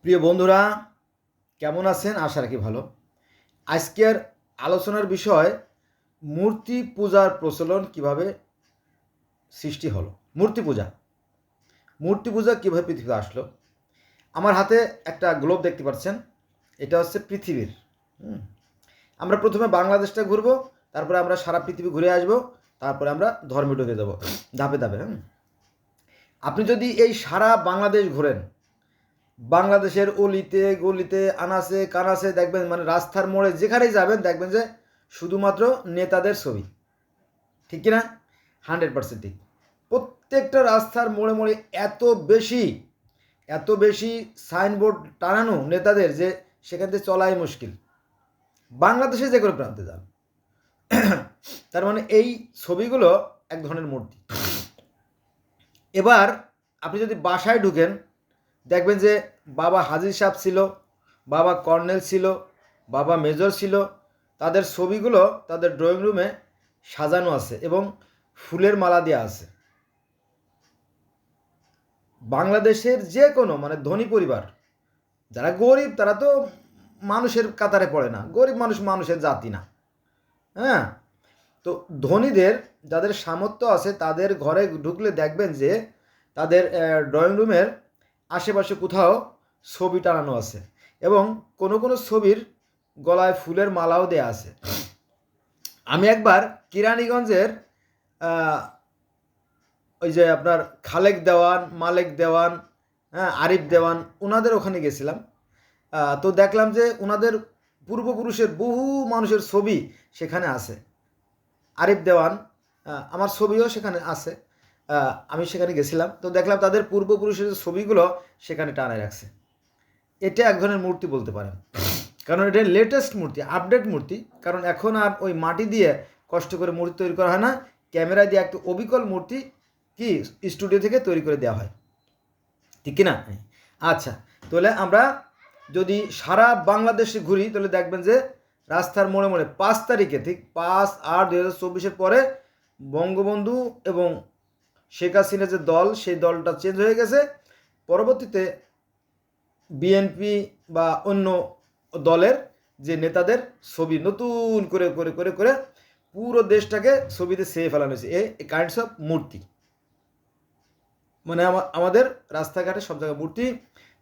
প্রিয় বন্ধুরা, কেমন আছেন? আশা রাখি ভালো। আজকের আলোচনার বিষয় মূর্তি পূজার প্রচলন কিভাবে সৃষ্টি হলো। মূর্তি পূজা কিভাবে পৃথিবীতে আসলো। আমার হাতে একটা গ্লোব দেখতে পাচ্ছেন, এটা হচ্ছে পৃথিবীর। আমরা প্রথমে বাংলাদেশটা ঘুরবো, তারপরে আমরা সারা পৃথিবী ঘুরে আসবো, তারপরে আমরা ধর্মে ঢুকে যাবো ধাপে ধাপে। আপনি যদি এই সারা বাংলাদেশ ঘোরেন, বাংলাদেশের অলিতে গলিতে আনাচে কানাচে দেখবেন, মানে রাস্তার মোড়ে যেখানেই যাবেন দেখবেন যে শুধুমাত্র নেতাদের ছবি। ঠিক কিনা? 100% ঠিক। প্রত্যেকটা রাস্তার মোড়ে মোড়ে এত বেশি সাইনবোর্ড টানানো নেতাদের যে সেখান থেকে চলাই মুশকিল। বাংলাদেশে যে কোনো প্রান্তে যান, তার মানে এই ছবিগুলো এক ধরনের মূর্তি। এবার আপনি যদি বাসায় ঢুকেন, দেখবেন যে বাবা হাজির সাহেব ছিল, বাবা কর্নেল ছিল, বাবা মেজর ছিল, তাদের ছবিগুলো তাদের ড্রয়িং রুমে সাজানো আছে এবং ফুলের মালা দেওয়া আছে। বাংলাদেশের যে কোনো মানে ধনী পরিবার, যারা গরিব তারা তো মানুষের কাতারে পড়ে না, গরিব মানুষ মানুষের জাতি না। হ্যাঁ, তো ধনীদের যাদের সামর্থ্য আছে তাদের ঘরে ঢুকলে দেখবেন যে তাদের ড্রয়িং রুমের আশেপাশে কোথাও ছবি টানানো আছে এবং কোনো কোনো ছবির গলায় ফুলের মালাও দেয়া আছে। আমি একবার কেরানীগঞ্জের ওই যে আপনার খালেক দেওয়ান, মালেক দেওয়ান, হ্যাঁ, আরিফ দেওয়ান, ওনাদের ওখানে গেছিলাম। তো দেখলাম যে ওনাদের পূর্বপুরুষের বহু মানুষের ছবি সেখানে আছে। আরিফ দেওয়ান, আমার ছবিও সেখানে আছে। আমি সেখানে গেছিলাম, তো দেখলাম তাদের পূর্বপুরুষের ছবিগুলো সেখানে টানায় রাখছে। এটা এক ধরনের মূর্তি বলতে পারেন, কারণ এটা লেটেস্ট মূর্তি, আপডেট মূর্তি। কারণ এখন আর ওই মাটি দিয়ে কষ্ট করে মূর্তি তৈরি করা হয় না, ক্যামেরা দিয়ে একটা অবিকল মূর্তি কি স্টুডিও থেকে তৈরি করে দেওয়া হয়। ঠিক কিনা? আচ্ছা, তাহলে আমরা যদি সারা বাংলাদেশে ঘুরি তাহলে দেখবেন যে রাস্তার মোড়ে মোড়ে 5 তারিখে, ঠিক 5/8/2024 পরে বঙ্গবন্ধু এবং শেখ হাসিনা যে দল, সেই দলটা চেঞ্জ হয়ে গেছে। পরবর্তীতে বিএনপি বা অন্য দলের যে নেতাদের ছবি নতুন করে করে করে করে পুরো দেশটাকে ছবিতে ছেয়ে ফেলানো হয়েছে। এই কাইন্ডস অফ মূর্তি, মানে আমাদের রাস্তাঘাটে সব জায়গায় মূর্তি।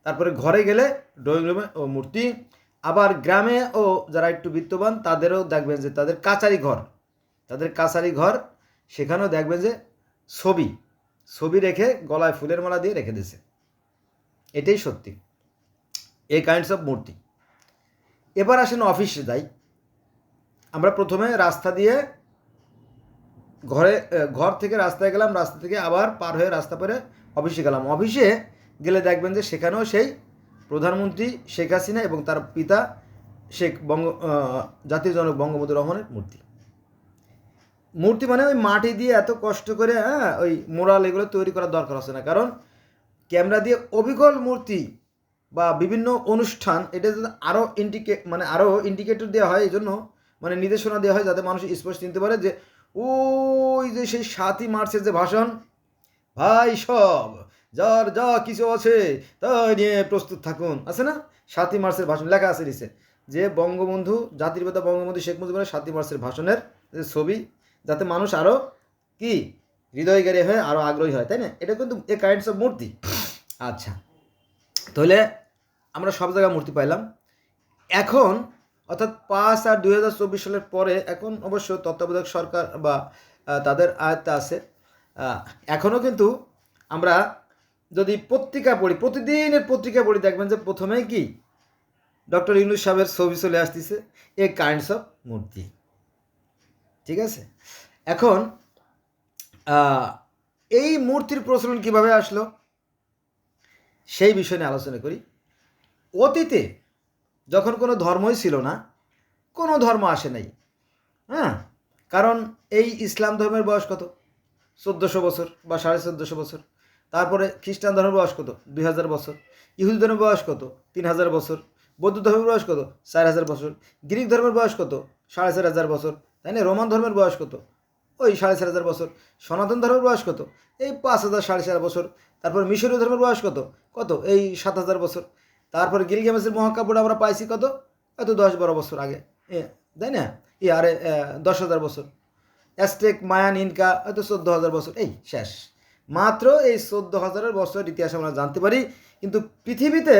তারপরে ঘরে গেলে ড্রয়িং রুমে ও মূর্তি। আবার গ্রামে ও যারা একটু বিত্তবান তাদেরও দেখবেন যে তাদের কাছারি ঘর সেখানেও দেখবেন যে ছবি রেখে গলায় ফুলের মালা দিয়ে রেখে দিয়েছে। এটাই সত্যি, এই কাইন্ডস অফ মূর্তি। এবার আসেন অফিসে যাই। আমরা প্রথমে রাস্তা দিয়ে ঘর থেকে রাস্তায় গেলাম, রাস্তা থেকে আবার পার হয়ে রাস্তা পরে অফিসে গেলাম। অফিসে গেলে দেখবেন যে সেখানেও সেই প্রধানমন্ত্রী শেখ হাসিনা এবং তার পিতা জাতির জনক বঙ্গবন্ধু রহমানের মূর্তি মানে ওই মাটি দিয়ে এত কষ্ট করে, হ্যাঁ, ওই মোরাল এগুলো তৈরি করার দরকার আছে না। কারণ ক্যামেরা দিয়ে অবিকল মূর্তি বা বিভিন্ন অনুষ্ঠান, এটা যদি আরও ইন্ডিকেটর দেওয়া হয়, এই জন্য মানে নির্দেশনা দেওয়া হয় যাতে মানুষ স্পষ্ট চিনতে পারে যে ওই যে সেই 7ই মার্চের যে ভাষণ, ভাই সব যার যা কিছু আছে তাই নিয়ে প্রস্তুত থাকুন, আছে না? 7ই মার্চের ভাষণ লেখা আছে নিচে যে বঙ্গবন্ধু, জাতির পিতা বঙ্গবন্ধু শেখ মুজিবের 7ই মার্চের ভাষণের যে ছবি, যাতে মানুষ আরও কি হৃদয়গারী হয়, আরও আগ্রহী হয়, তাই না? এটা কিন্তু এ কাইন্ডস অফ মূর্তি। আচ্ছা, তাহলে আমরা সব জায়গায় মূর্তি পাইলাম। এখন অর্থাৎ 5/8/2024 সালের পরে, এখন অবশ্য তত্ত্বাবধায়ক সরকার বা তাদের আয়ত্তে আছে। এখনও কিন্তু আমরা যদি পত্রিকা পড়ি, প্রতিদিনের পত্রিকা পড়ি, দেখবেন যে প্রথমেই কি ডক্টর ইউনূস সাহেবের ছবি চলে আসতেছে, এ কাইন্ডস অফ মূর্তি। ঠিক আছে, এখন এই মূর্তির প্রচলন কিভাবে আসলো সেই বিষয় নিয়ে আলোচনা করি। অতীতে যখন কোনো ধর্মই ছিল না, কোনো ধর্ম আসে নাই, হ্যাঁ, কারণ এই ইসলাম ধর্মের বয়স কত? 1400 বছর বা 1450 বছর। তারপরে খ্রিস্টান ধর্মের বয়স কত? 2000 বছর। ইহুদি ধর্মের বয়স কত? 3000 বছর। বৌদ্ধ ধর্মের বয়স কত? 4000 বছর। গ্রিক ধর্মের বয়স কত? 4500 বছর, তাই না? রোমান ধর্মের বয়স কত? ওই 4500 বছর। সনাতন ধর্মের বয়স কত? এই 5000 4,500 বছর। তারপর মিশরীয় ধর্মের বয়স কত? এই 7000 বছর। তারপরে গিলগামেশের মহাকাব্যটা আমরা পাইছি কত, এত 10-12 বছর আগে, তাই না? আরে 10,000 বছর। অ্যাজটেক, মায়ান, ইনকা হয়তো 14,000 বছর, এই শেষ। মাত্র এই 14,000 বছর ইতিহাস আমরা জানতে পারি। কিন্তু পৃথিবীতে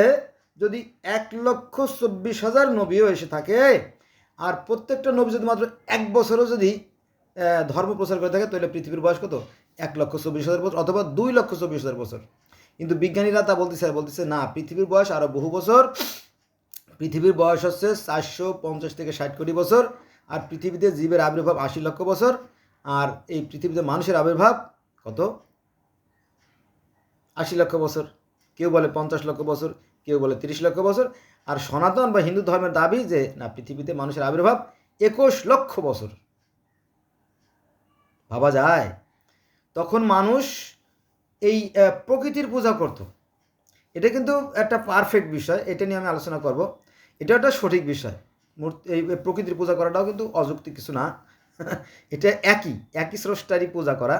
যদি 1,24,000 নবীও এসে থাকে, আর প্রত্যেকটা নবী যদি মাত্র 1 বছরও যদি ধর্ম প্রচার করে থাকে, তাহলে পৃথিবীর বয়স কত? 1,24,000 বছর অথবা 2,24,000 বছর। কিন্তু বিজ্ঞানীরা তা বলতেছে না, পৃথিবীর বয়স আরও বহু বছর। পৃথিবীর বয়স হচ্ছে 450 থেকে 60 কোটি বছর। আর পৃথিবীতে জীবের আবির্ভাব 80 লক্ষ বছর। আর এই পৃথিবীতে মানুষের আবির্ভাব কত? 80 লক্ষ বছর। কেউ বলে 50 লক্ষ বছর, কেউ বলে 30 লক্ষ বছর। আর সনাতন বা হিন্দু ধর্মের দাবি যে না, পৃথিবীতে মানুষের আবির্ভাব 21 লক্ষ বছর। ভাবা যায়? তখন মানুষ এই প্রকৃতির পূজা করত। এটা কিন্তু একটা পারফেক্ট বিষয়, এটা নিয়ে আমি আলোচনা করব। এটা একটা সঠিক বিষয়। এই প্রকৃতির পূজা করাটাও কিন্তু অযৌক্তিক কিছু না। এটা একই স্রষ্টারই পূজা করা।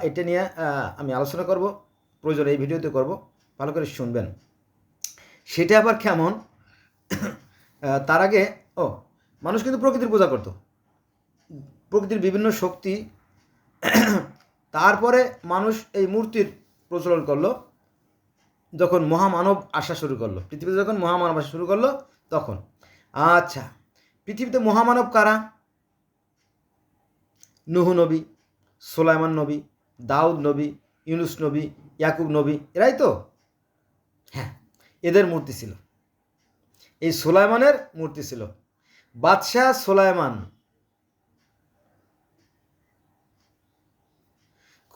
এটা নিয়ে আমি আলোচনা করব, প্রয়োজন এই ভিডিওতে করব, ভালো করে শুনবেন। সেটা আবার কেমন? তার আগে মানুষ কিন্তু প্রকৃতির পূজা করত, প্রকৃতির বিভিন্ন শক্তি। তারপরে মানুষ এই মূর্তির প্রচলন করলো যখন মহামানব আসা শুরু করলো, পৃথিবীতে যখন মহামানব আসা শুরু করলো তখন। আচ্ছা, পৃথিবীতে মহামানব কারা? নূহ নবী, সুলাইমান নবী, দাউদ নবী, ইউনুস নবী, ইয়াকুব নবী, এরাই তো? হ্যাঁ, এদের মূর্তি ছিল। এই সুলাইমানের মূর্তি ছিল। বাদশাহ সুলাইমান,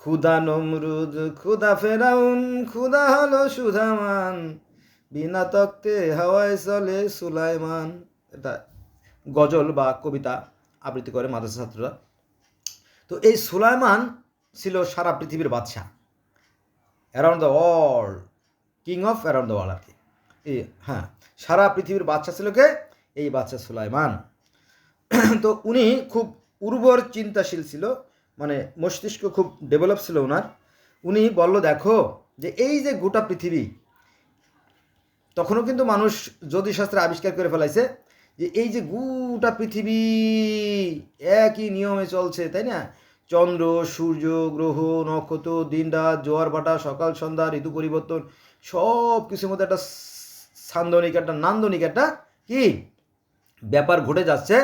খুদা নমরুদ, খুদা ফেরাউন, খুদা হলো সুধামান, বিনা তক্তে হাওয়ায় চলে সুলাইমান। এটা গজল বা কবিতা আবৃত্তি করে মাদ্রাসা ছাত্ররা। তো এই সুলাইমান ছিল সারা পৃথিবীর বাদশাহ, around the world, king of around the world আর কি। হ্যাঁ, সারা পৃথিবীর বাদশা ছিল কে? এই বাদশা সুলাইমান। তো উনি খুব উর্বর চিন্তাশীল ছিল, মানে মস্তিষ্ক খুব ডেভেলপ ছিল ওনার। উনি বলল, দেখো যে এই যে গোটা পৃথিবী, তখনও কিন্তু মানুষ জ্যোতিষশাস্ত্রে আবিষ্কার করে ফেলাইছে যে এই যে গোটা পৃথিবী একই নিয়মে চলছে, তাই না? চন্দ্র, সূর্য, গ্রহ, নক্ষত্র, দিন রাত, জোয়ার ভাটা, সকাল সন্ধ্যা, ঋতু পরিবর্তন, সব কিছুর মধ্যে একটা সান্দনিক, একটা নান্দনিক একটা কি ব্যাপার ঘটে যাচ্ছে।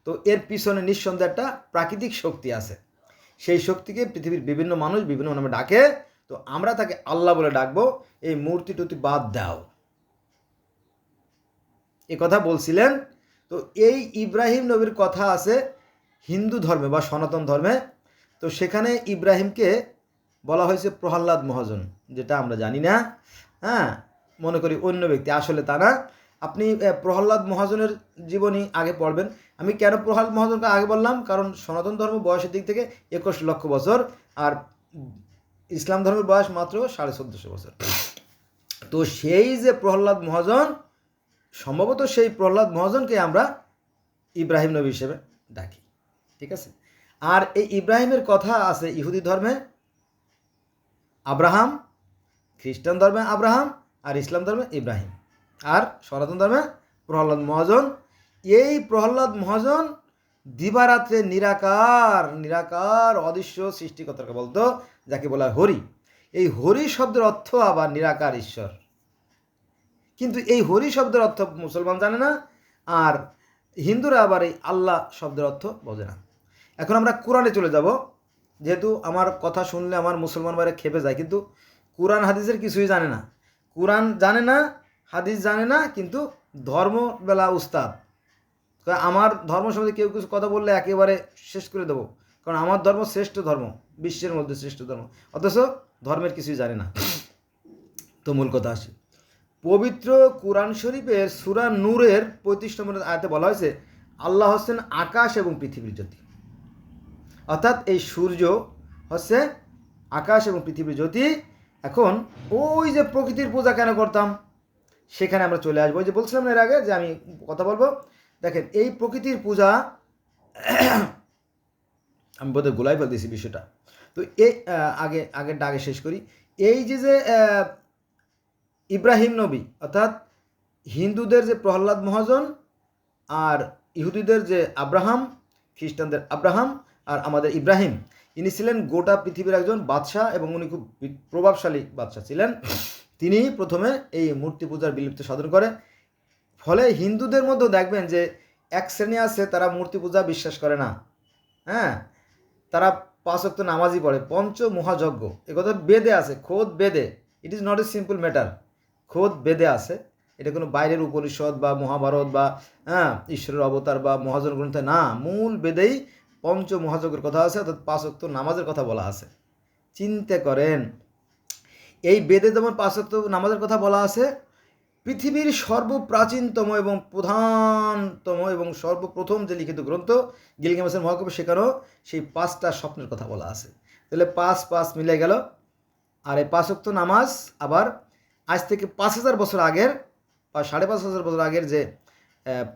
তো এর পিছনে নিঃসন্দেহে একটা প্রাকৃতিক শক্তি আছে। সেই শক্তিকে পৃথিবীর বিভিন্ন মানুষ বিভিন্ন নামে ডাকে। তো আমরা তাকে আল্লাহ বলে ডাকবো। এই মূর্তি টুর্তি বাদ দাও, এ কথা বলছিলেন। তো এই ইব্রাহিম নবীর কথা আছে হিন্দু ধর্মে বা সনাতন ধর্মে। তো সেখানে ইব্রাহিমকে বলা হয়েছে প্রহ্লাদ মহাজন, যেটা আমরা জানি না। হ্যাঁ, মনে করি অন্য ব্যক্তি, আসলে তা না। আপনি প্রহ্লাদ মহাজনের জীবনী আগে পড়বেন। আমি কেন প্রহ্লাদ মহাজনকে আগে বললাম? কারণ সনাতন ধর্ম বয়সের দিক থেকে 21 লক্ষ বছর, আর ইসলাম ধর্মের বয়স মাত্র 1450 বছর। তো সেই যে প্রহ্লাদ মহাজন, সম্ভবত সেই প্রহ্লাদ মহাজনকে আমরা ইব্রাহিম নবী হিসেবে ডাকি, ঠিক আছে? আর এই ইব্রাহিমের কথা আছে ইহুদি ধর্মে আব্রাহাম, খ্রিস্টান ধর্মে আব্রাহাম, আর ইসলাম ধর্মে ইব্রাহিম, আর সনাতন ধর্মে প্রহ্লাদ মহাজন। এই প্রহ্লাদ মহাজন দিবারাত্রে নিরাকার অদৃশ্য সৃষ্টিকর্তাকে বলতো, যাকে বলা হয় হরি। এই হরি শব্দের অর্থ আবার নিরাকার ঈশ্বর। কিন্তু এই হরি শব্দের অর্থ মুসলমান জানে না, আর হিন্দুরা আবার এই আল্লাহ শব্দের অর্থ বোঝে না। এখন আমরা কোরআনে চলে যাব, যেহেতু আমার কথা শুনলে আমার মুসলমান বাইরে খেপে যায়, কিন্তু কোরআন হাদিসের কিছুই জানে না। কোরআন জানে না, হাদিস জানে না, কিন্তু ধর্ম বেলা উস্তাদ। আমার ধর্ম সম্বন্ধে কেউ কিছু কথা বললে একেবারে শেষ করে দেবো, কারণ আমার ধর্ম শ্রেষ্ঠ ধর্ম, বিশ্বের মধ্যে শ্রেষ্ঠ ধর্ম, অথচ ধর্মের কিছুই জানে না। তো মূল কথা আসে, পবিত্র কুরআন শরীফের সূরা নূরের 35 নম্বর আয়াতে বলা হয়েছে আল্লাহ হচ্ছেন আকাশ এবং পৃথিবীর জ্যোতি। অর্থাৎ এই সূর্য হচ্ছে আকাশ এবং পৃথিবীর জ্যোতি। এখন ওই যে প্রকৃতির পূজা কেন করতাম, সেখানে আমরা চলে আসবো। যে বলছিলাম এর আগে যে আমি কথা বলবো, দেখেন এই প্রকৃতির পূজা আমি বোধহয় গোলাই ফেলতেছি বিষয়টা। তো এই আগেরটা আগে শেষ করি। এই যে ইব্রাহিম নবী অর্থাৎ হিন্দুদের যে প্রহ্লাদ মহাজন, আর ইহুদিদের যে আব্রাহাম, খ্রিস্টানদের আব্রাহাম, আর আমাদের ইব্রাহিম, ইনি ছিলেন গোটা পৃথিবীর একজন বাদশাহ এবং উনি খুব প্রভাবশালী বাদশাহ ছিলেন। তিনি প্রথমে এই মূর্তি পূজার বিলুপ্ত সাধন করে। ফলে হিন্দুদের মধ্যেও দেখবেন যে এক শ্রেণী আছে তারা মূর্তি পূজা বিশ্বাস করে না। হ্যাঁ, তারা 5 ওয়াক্ত নামাজই পড়ে, পঞ্চ মহাযজ্ঞ, একথা বেদে আছে, খোদ বেদে। It is not a simple matter, খোদ বেদে আছে। এটা কোনো বাইরের উপনিষদ বা মহাভারত বা ঈশ্বরের অবতার বা মহাজন গ্রন্থে না, মূল বেদেই পঞ্চ মহাযজ্ঞের কথা আছে, অর্থাৎ 5 ওয়াক্ত নামাজের কথা বলা আছে। চিন্তা করেন, এই বেদে যেমন 5 ওয়াক্ত নামাজের কথা বলা আছে, পৃথিবীর সর্বপ্রাচীনতম এবং প্রধানতম এবং সর্বপ্রথম যে লিখিত গ্রন্থ গিলগামেশের মহাকাব্য, সেখানেও সেই 5টা স্বপ্নের কথা বলা আছে। তাহলে 5 মিলে গেল। আর এই 5 ওয়াক্ত নামাজ আবার আজ থেকে 5000 বছর আগের বা 5500 বছর আগের যে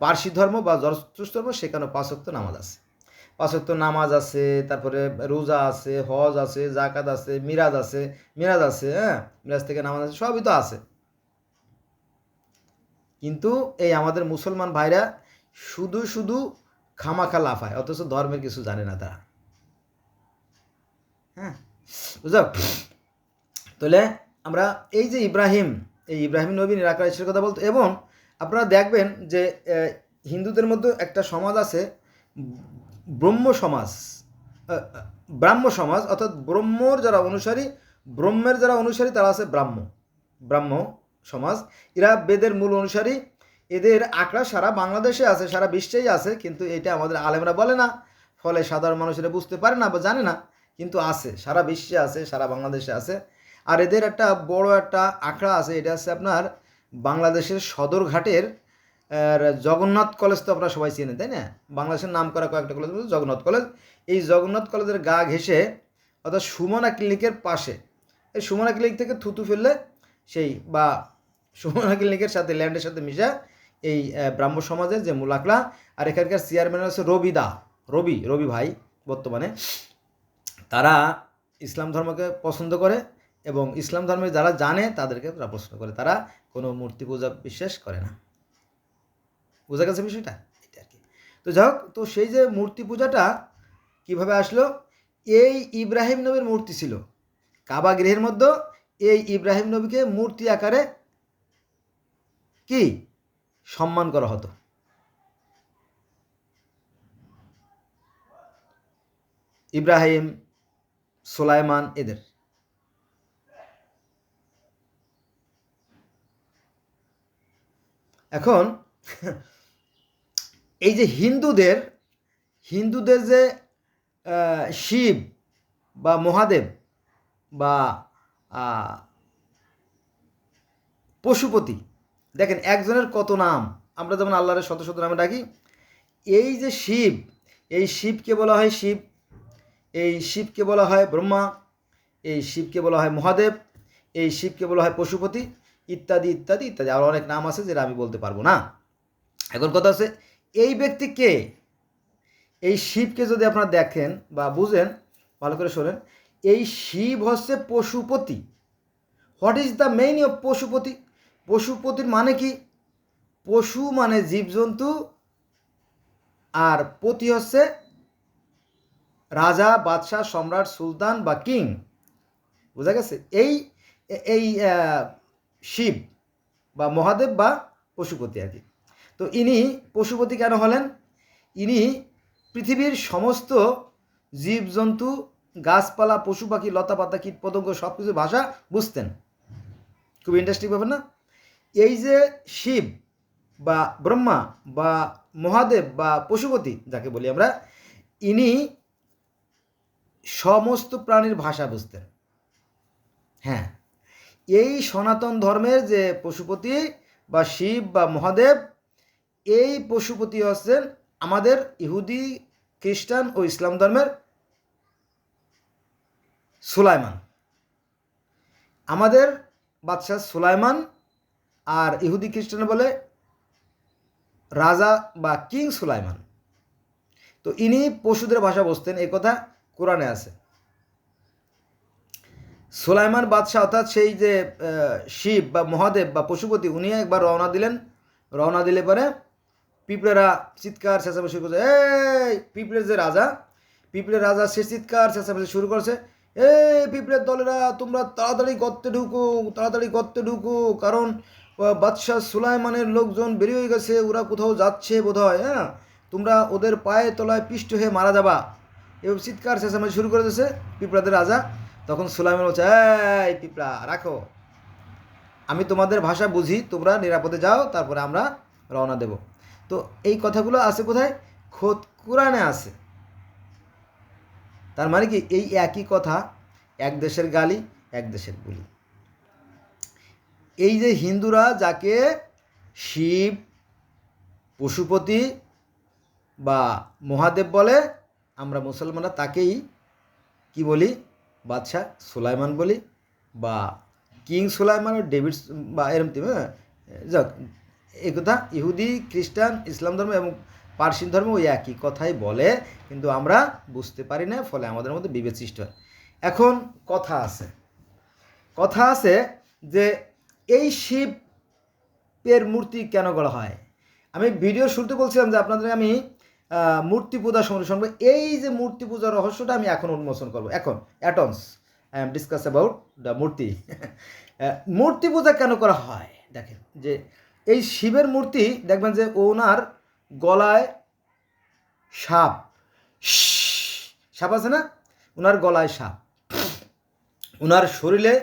পার্সি ধর্ম বা জরথুস্ট্র ধর্ম, সেখানেও 5 ওয়াক্ত নামাজ আছে। 5 ওয়াক্ত নামাজ আছে, তারপরে রোজা আছে, হজ আছে, জাকাত আছে, মিরাজ আছে, মিরাজ থেকে নামাজ আছে, সবই তো আছে। কিন্তু এই আমাদের মুসলমান ভাইরা শুধু শুধু খামাখা লাফায়, অথচ ধর্মের কিছু জানে না তারা। হ্যাঁ, বুঝলো? তাহলে আমরা এই যে ইব্রাহিম নবী নিরাকার ঈশ্বরের কথা বলতো। এবং আপনারা দেখবেন যে হিন্দুদের মধ্যে একটা সমাজ আছে, ব্রাহ্ম সমাজ, অর্থাৎ ব্রহ্মের যারা অনুসারী তারা আছে ব্রাহ্ম সমাজ। এরা বেদের মূল অনুসারী। এদের আঁকড়া সারা বাংলাদেশে আছে, সারা বিশ্বেই আছে, কিন্তু এটা আমাদের আলেমরা বলে না। ফলে সাধারণ মানুষেরা বুঝতে পারে না বা জানে না, কিন্তু আছে, সারা বিশ্বে আছে, সারা বাংলাদেশে আছে। আর এদের একটা বড় একটা আঁকড়া আছে, এটা আছে আপনার বাংলাদেশের সদরঘাটের জগন্নাথ কলেজ। তো আপনারা সবাই চেনেন, তাই না? বাংলাদেশের নাম করা কয়েকটা কলেজ, জগন্নাথ কলেজ। এই জগন্নাথ কলেজের গা ঘেঁষে, অর্থাৎ সুমনা ক্লিনিকের পাশে, এই সুমনা ক্লিনিক থেকে থুতু ফেললে সেই বা সুমনা ক্লিনিকের সাথে ল্যান্ডের সাথে মিশা এই ব্রাহ্ম সমাজের যে মূল আঁকড়া। আর এখানকার চেয়ারম্যান আছে রবি ভাই বর্তমানে। তারা ইসলাম ধর্মকে পছন্দ করে এবং ইসলাম ধর্মে যারা জানে তাদেরকে তারা পছন্দ করে। তারা কোনো মূর্তি পূজা বিশ্বাস করে না। বোঝা গেছে বিষয়টা? এটা আর কি। তো যাই হোক, তো সেই যে মূর্তি পূজাটা কিভাবে আসলো, এই ইব্রাহিম নবীর মূর্তি ছিল কাবা গৃহের মধ্যে। এই ইব্রাহিম নবীকে মূর্তি আকারে কি সম্মান করা হতো। ইব্রাহিম, সুলাইমান, এদের। এখন এই যে হিন্দুদের যে শিব বা মহাদেব বা পশুপতি, দেখেন একজনের কত নাম। আমরা যেমন আল্লাহরের শত শত নামে ডাকি। এই যে শিব, এই শিবকে বলা হয় শিব, এই শিবকে বলা হয় ব্রহ্মা, এই শিবকে বলা হয় মহাদেব, এই শিবকে বলা হয় পশুপতি, ইত্যাদি ইত্যাদি ইত্যাদি। আরও অনেক নাম আছে যেটা আমি বলতে পারবো না। এখন কথা আছে, এই ব্যক্তি কে? এই শিবকে যদি আপনারা দেখেন বা বুঝেন, ভালো করে শোনেন, এই শিব হচ্ছে Pashupati. What is the main of Pashupati? পশুপতির মানে কি? পশু মানে জীবজন্তু, আর পতি হচ্ছে রাজা, বাদশাহ, সম্রাট, সুলতান বা কিং। বোঝা গেছে? এই শিব বা মহাদেব বা পশুপতি আর কি। তো ইনি পশুপতি কেন হলেন? ইনি পৃথিবীর সমস্ত জীবজন্তু, গাছপালা, পশু পাখি, লতা পাতা, কীট পতঙ্গ সব কিছু ভাষা বুঝতেন। খুব ইন্টারেস্টিং ব্যাপার না? এই যে শিব বা ব্রহ্মা বা মহাদেব বা পশুপতি যাকে বলি আমরা, ইনি সমস্ত প্রাণীর ভাষা বুঝতেন। হ্যাঁ, এই সনাতন ধর্মের যে পশুপতি বা শিব বা মহাদেব, এই পশুপতি হচ্ছেন আমাদের ইহুদি, খ্রিস্টান ও ইসলাম ধর্মের সুলাইমান। আমাদের বাদশাহ সুলাইমান, আর ইহুদি খ্রিস্টান বলে রাজা বা কিং সুলাইমান। তো ইনি পশুদের ভাষা বুঝতেন, এই কথা কোরআনে আছে। সুলাইমান বাদশাহ, অর্থাৎ সেই যে শিব বা মহাদেব বা পশুপতি, উনি একবার রওনা দিলেন রওনা দিলে পরে পিঁপড়েরা চিৎকার চেঁচামেচি শুরু করছে, এই পিঁপড়ের যে রাজা, পিঁপড়ের রাজা সে চিৎকার চেঁচামেচি শুরু করছে, এই পিঁপড়ের দলেরা তোমরা তাড়াতাড়ি গর্তে ঢুকো, কারণ বাদশাহ সুলাইমানের লোকজন বেরিয়ে গেছে, ওরা কোথাও যাচ্ছে বোধ হয়, হ্যাঁ, তোমরা ওদের পায়ে তলায় পিষ্ট হয়ে মারা যাবা। এবার চিৎকার চেঁচামেচি শুরু করে দিয়েছে পিঁপড়াদের রাজা। তখন সুলাইমান বলছে, এই পিঁপড়া রাখো, আমি তোমাদের ভাষা বুঝি, তোমরা নিরাপদে যাও, তারপরে আমরা রওনা দেব। তো এই কথাগুলো আছে কোথায়? খোদ কোরআনে আছে। তার মানে কি এই একই কথা, এক দেশের গালি এক দেশের বুলি। এই যে হিন্দুরা যাকে শিব, পশুপতি বা মহাদেব বলে, আমরা মুসলমানরা তাকেই কি বলি? বাদশাহ সুলাইমান বলি, বা কিং সুলাইমান ও ডেভিড বা এরম, হ্যাঁ, যাক, এই কথা ইহুদি, খ্রিস্টান, ইসলাম ধর্ম এবং পার্সিয়ান ধর্ম ওই একই কথাই বলে, কিন্তু আমরা বুঝতে পারি না, ফলে আমাদের মধ্যে বিভেদ সৃষ্টি হয়। এখন কথা আছে যে এই শিবের মূর্তি কেন গড়া হয়। আমি ভিডিও শুরুতে বলছিলাম যে আপনাদের আমি মূর্তি পূজা সম্বন্ধে এই যে মূর্তি পূজার রহস্যটা আমি এখন উন্মোচন করবো। এখন atoms I am discuss about the মূর্তি। মূর্তি পূজা কেন করা হয়? দেখেন যে এই শিবের মূর্তি দেখবেন যে ওনার গলায় সাপ আছে না, ওনার গলায় সাপ, ওনার শরীরে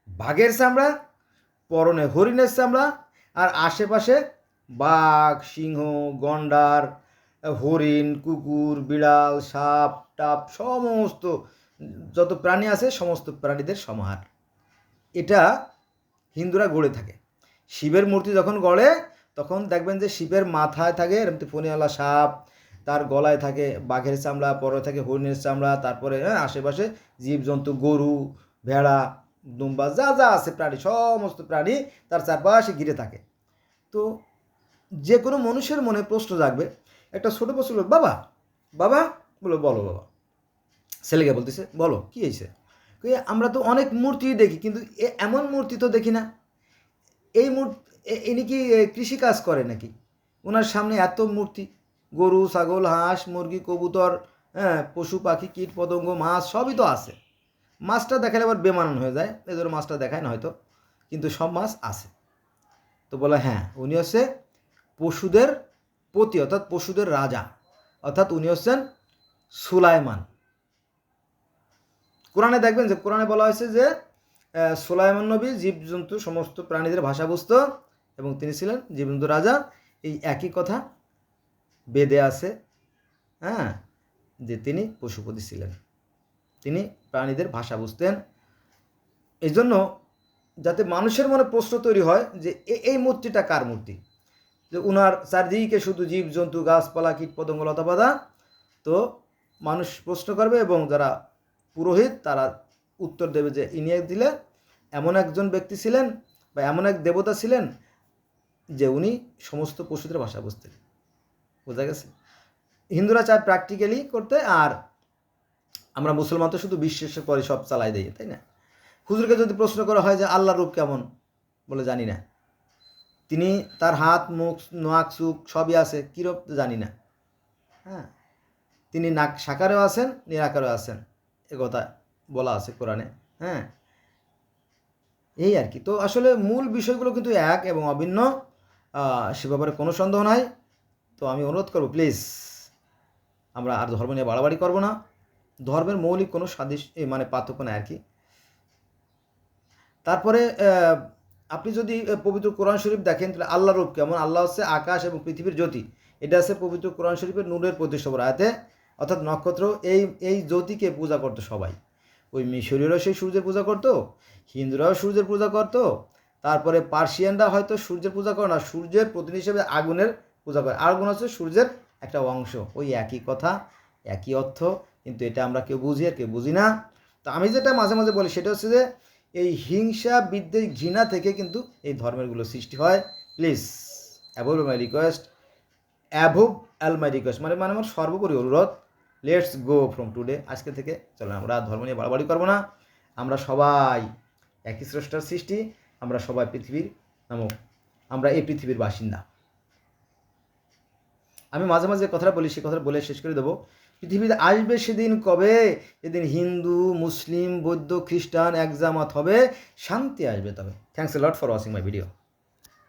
বাঘের চামড়া, পরনে হরিণের চামড়া, আর আশেপাশে বাঘ, সিংহ, গন্ডার, হরিণ, কুকুর, বিড়াল, সাপ টাপ সমস্ত যত প্রাণী আছে সমস্ত প্রাণীদের সমাহার। এটা হিন্দুরা গড়ে থাকে। শিবের মূর্তি যখন গড়ে তখন দেখবেন যে শিবের মাথায় থাকে এরকম ফণিওয়ালা সাপ, তার গলায় থাকে বাঘের চামড়া, পরে থাকে হরিণের চামড়া, তারপরে আশেপাশে জীবজন্তু, গরু, ভেড়া, দুম্বা, যা যা আছে প্রাণী, সমস্ত প্রাণী তার চারপাশে ঘিরে থাকে। তো যে কোনো মানুষের মনে প্রশ্ন জাগবে, একটা ছোটো প্রশ্ন, বাবা বাবা বলো, বলো বাবা, ছেলেকে বলতেছে, বলো কী হয়েছে? আমরা তো অনেক মূর্তি দেখি, কিন্তু এমন মূর্তি তো দেখি না। এই মূর্তি, ইনি কি কৃষিকাজ করে নাকি? ওনার সামনে এত মূর্তি, গরু, ছাগল, হাঁস, মুরগি, কবুতর, হ্যাঁ, পশু পাখি, কীট পতঙ্গ, মাছ সবই তো আছে। মাছটা দেখালে আবার বেমানান হয়ে যায়, এদের মাছটা দেখায় না হয়তো, কিন্তু সব মাছ আছে। তো বলে হ্যাঁ, উনি হচ্ছে পশুদের পতি, অর্থাৎ পশুদের রাজা, অর্থাৎ উনি হচ্ছেন সুলাইমান। কোরআনে দেখবেন যে কোরআনে বলা হয়েছে যে সুলাইমান নবী জীবজন্তু সমস্ত প্রাণীদের ভাষা বুঝত এবং তিনি ছিলেন জীবজন্তু রাজা। এই একই কথা বেদে আছে, হ্যাঁ, যে তিনি পশুপতি ছিলেন, তিনি প্রাণীদের ভাষা বুঝতেন। এই জন্য যাতে মানুষের মনে প্রশ্ন তৈরি হয় যে এই মূর্তিটা কার মূর্তি, যে উনার চারদিকে শুধু জীবজন্তু, গাছপালা, কীট পতঙ্গ, লতাপাতা, তো মানুষ প্রশ্ন করবে এবং যারা পুরোহিত তারা উত্তর দেবে যে ইনি দিলে এমন একজন ব্যক্তি ছিলেন বা এমন এক দেবতা ছিলেন যে উনি সমস্ত পশুদের ভাষা বুঝতেন। বোঝা গেছে? হিন্দুরা চায় প্র্যাকটিক্যালি করতে, আর আমরা মুসলমান তো শুধু বিশ্বাসের পরে সব চালাই দিই, তাই না? হুজুরকে যদি প্রশ্ন করা হয় যে আল্লাহর রূপ কেমন, বলে জানি না। তিনি তার হাত, মুখ, নাক, চোখ সবই আছে, কীরূপ জানি না। হ্যাঁ, তিনি নাক সাকারেও আছেন, নিরাকারেও আছেন, একথা বলা আছে কোরআনে। হ্যাঁ, এই আর কি। তো আসলে মূল বিষয়গুলো কিন্তু এক এবং অভিন্ন, সে ব্যাপারে কোনো সন্দেহ নাই। তো আমি অনুরোধ করব, প্লিজ আমরা আর ধর্ম নিয়ে বাড়াবাড়ি করবো না। ধর্মের মৌলিক কোনো মানে পার্থক্য নাই আর কি। তারপরে আপনি যদি পবিত্র কোরআন শরীফ দেখেন তাহলে আল্লাহর রূপ কেমন, আল্লাহ হচ্ছে আকাশ এবং পৃথিবীর জ্যোতি, এটা আছে পবিত্র কোরআন শরীফের নূরের প্রতিষ্ঠাপর আয়াতে, অর্থাৎ নক্ষত্র, এই জ্যোতিকে পূজা করতো সবাই। ওই মিশরীয়রাও সেই সূর্যের পূজা করতো, হিন্দুরাও সূর্যের পূজা করতো, তারপরে পার্সিয়ানরা হয়তো সূর্যের পূজা করে না, সূর্যের প্রতিনিধি হিসেবে আগুনের পূজা করে। আগুন হচ্ছে সূর্যের একটা অংশ, ওই একই কথা, একই অর্থ, কিন্তু এটা আমরা কেউ বুঝি আর কেউ বুঝি না। তো আমি যেটা মাঝে মাঝে বলি সেটা হচ্ছে যে এই হিংসা, বিদ্বেষ, ঘৃণা থেকে কিন্তু এই ধর্মেরগুলো সৃষ্টি হয়। প্লিজ অ্যাভয়েড মাই রিকোয়েস্ট, মানে আমার সর্বোপরি অনুরোধ, লেটস গো ফ্রম টুডে, আজকে থেকে চলো আমরা ধর্ম নিয়ে বাড়াবাড়ি করবো না। আমরা সবাই একই স্রষ্টার সৃষ্টি, আমরা সবাই পৃথিবীর নামক, আমরা এই পৃথিবীর বাসিন্দা। আমি মাঝে মাঝে কথাটা বলি, সে কথাটা বলে শেষ করে দেবো। পৃথিবীতে আসবে সেদিন কবে, যেদিন হিন্দু, মুসলিম, বৌদ্ধ, খ্রিস্টান একজামাত হবে, শান্তি আসবে তবে। Thanks a lot for watching my video.